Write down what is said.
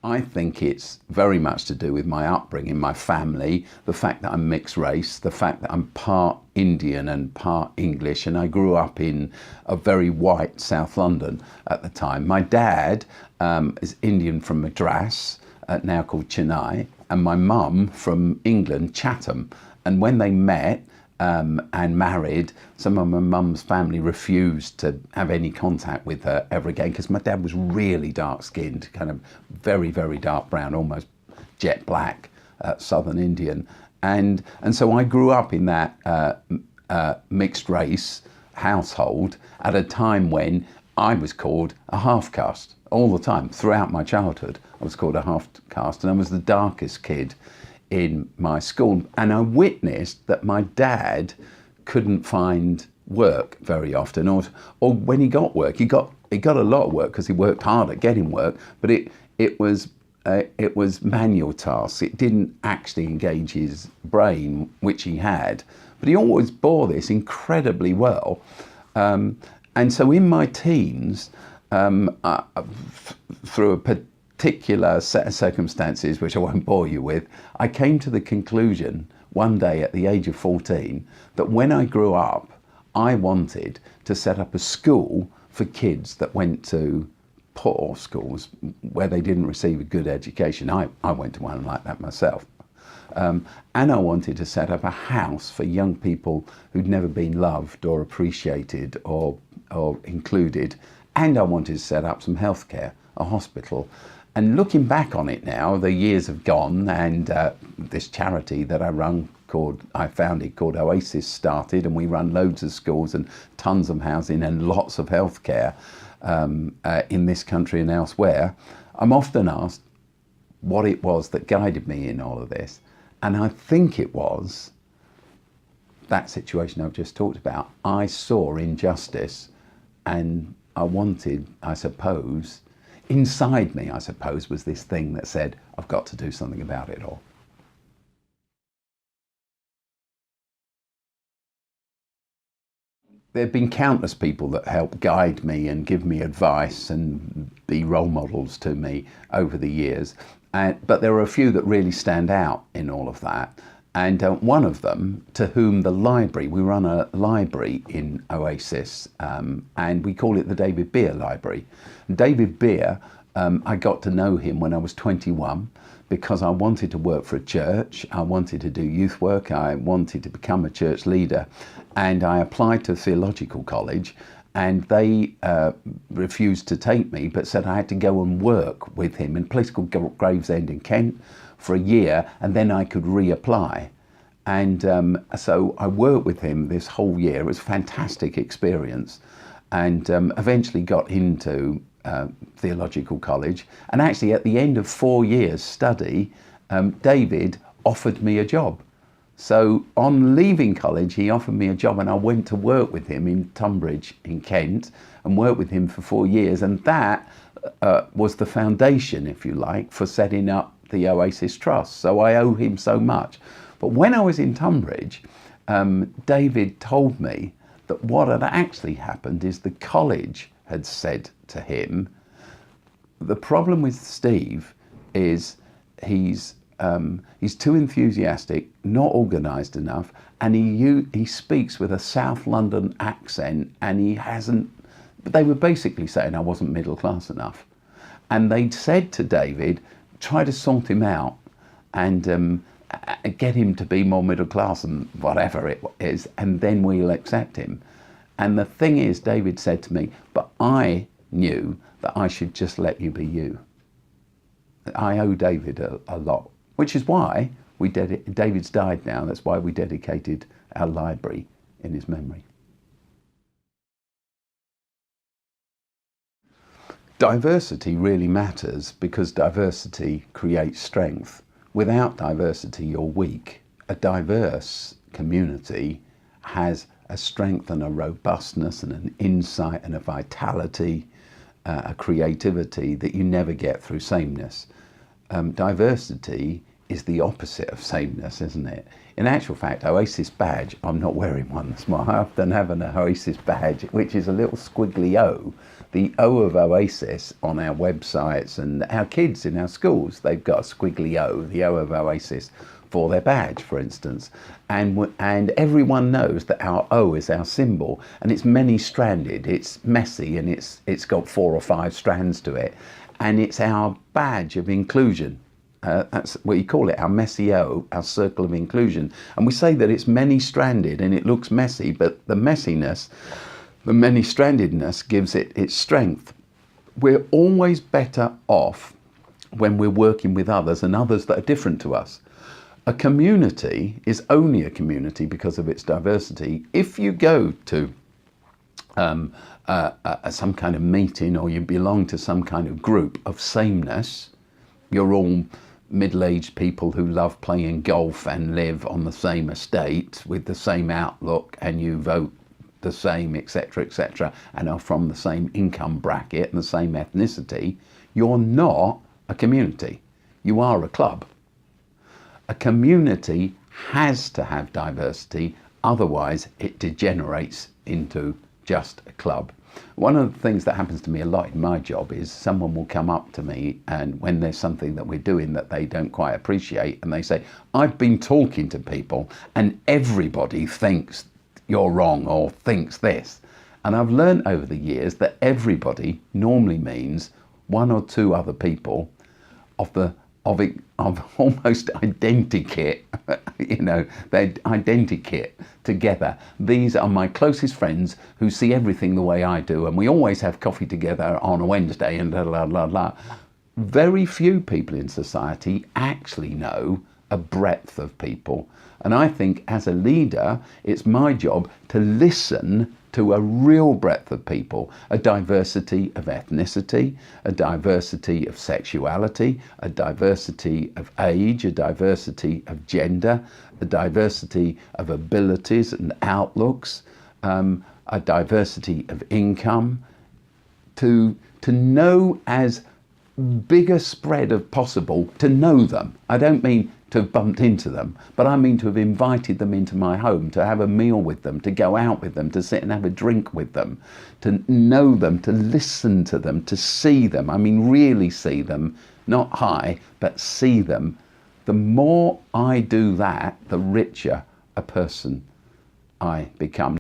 I think it's very much to do with my upbringing, my family, the fact that I'm mixed race, the fact that I'm part Indian and part English, and I grew up in a very white South London at the time. My dad is Indian from Madras, now called Chennai, and my mum from England, Chatham. And when they met, and married, some of my mum's family refused to have any contact with her ever again, because my dad was really dark skinned, kind of very, very dark brown, almost jet black, Southern Indian. And so I grew up in that mixed race household at a time when I was called a half caste all the time. Throughout my childhood, I was called a half caste, and I was the darkest kid in my school. And I witnessed that my dad couldn't find work very often, or when he got work, he got a lot of work because he worked hard at getting work, but it was manual tasks. It didn't actually engage his brain, which he had, but he always bore this incredibly well. And so in my teens, through a particular set of circumstances, which I won't bore you with, I came to the conclusion one day at the age of 14 that when I grew up, I wanted to set up a school for kids that went to poor schools where they didn't receive a good education. I went to one like that myself. And I wanted to set up a house for young people who'd never been loved or appreciated or included. And I wanted to set up some healthcare, a hospital. And looking back on it now, the years have gone, and this charity that I founded called Oasis started, and we run loads of schools and tons of housing and lots of healthcare in this country and elsewhere. I'm often asked what it was that guided me in all of this. And I think it was that situation I've just talked about. I saw injustice, and I wanted, I suppose, inside me, I suppose, was this thing that said, I've got to do something about it all. There have been countless people that help guide me and give me advice and be role models to me over the years. But there are a few that really stand out in all of that. And one of them, to whom the library, we run a library in Oasis, and we call it the David Beer Library. David Beer, I got to know him when I was 21 because I wanted to work for a church, I wanted to do youth work, I wanted to become a church leader, and I applied to theological college, and they refused to take me, but said I had to go and work with him in a place called Gravesend in Kent for a year, and then I could reapply. And so I worked with him this whole year. It was a fantastic experience, and eventually got into theological college. And actually at the end of 4 years study, David offered me a job. So on leaving college, he offered me a job, and I went to work with him in Tunbridge in Kent and worked with him for 4 years. And that was the foundation, if you like, for setting up the Oasis Trust. So I owe him so much. But when I was in Tunbridge, David told me that what had actually happened is the college had said to him, the problem with Steve is he's too enthusiastic, not organised enough, and he speaks with a South London accent, and he hasn't, but they were basically saying I wasn't middle class enough. And they'd said to David, try to sort him out and get him to be more middle class and whatever it is, and then we'll accept him. And the thing is, David said to me, but I knew that I should just let you be you. I owe David a lot, which is why David's died now, that's why we dedicated our library in his memory. Diversity really matters because diversity creates strength. Without diversity, you're weak. A diverse community has a strength and a robustness and an insight and a vitality, a creativity that you never get through sameness. Diversity is the opposite of sameness, isn't it? In actual fact, Oasis badge, I'm not wearing one this morning. I often have an Oasis badge, which is a little squiggly O. The O of Oasis on our websites, and our kids in our schools, they've got a squiggly O, the O of Oasis, for their badge, for instance. And everyone knows that our O is our symbol, and it's many-stranded, it's messy, and it's got 4 or 5 strands to it. And it's our badge of inclusion. That's what you call it, our messy O, our circle of inclusion. And we say that it's many-stranded and it looks messy, but the messiness, the many-strandedness gives it its strength. We're always better off when we're working with others and others that are different to us. A community is only a community because of its diversity. If you go to some kind of meeting, or you belong to some kind of group of sameness, you're all middle-aged people who love playing golf and live on the same estate with the same outlook, and you vote the same, etc., and are from the same income bracket and the same ethnicity, you're not a community. You are a club. A community has to have diversity, otherwise it degenerates into just a club. One of the things that happens to me a lot in my job is someone will come up to me, and when there's something that we're doing that they don't quite appreciate, and they say, I've been talking to people and everybody thinks you're wrong or thinks this. And I've learned over the years that everybody normally means 1 or 2 other people of almost identikit, they're identikit together. These are my closest friends who see everything the way I do, and we always have coffee together on a Wednesday and blah, blah, blah, blah. Very few people in society actually know a breadth of people. And I think as a leader, it's my job to listen to a real breadth of people, a diversity of ethnicity, a diversity of sexuality, a diversity of age, a diversity of gender, a diversity of abilities and outlooks, a diversity of income, to know as big a spread as possible, to know them. I don't mean to have bumped into them, but I mean to have invited them into my home, to have a meal with them, to go out with them, to sit and have a drink with them, to know them, to listen to them, to see them. I mean, really see them, not hi, but see them. The more I do that, the richer a person I become.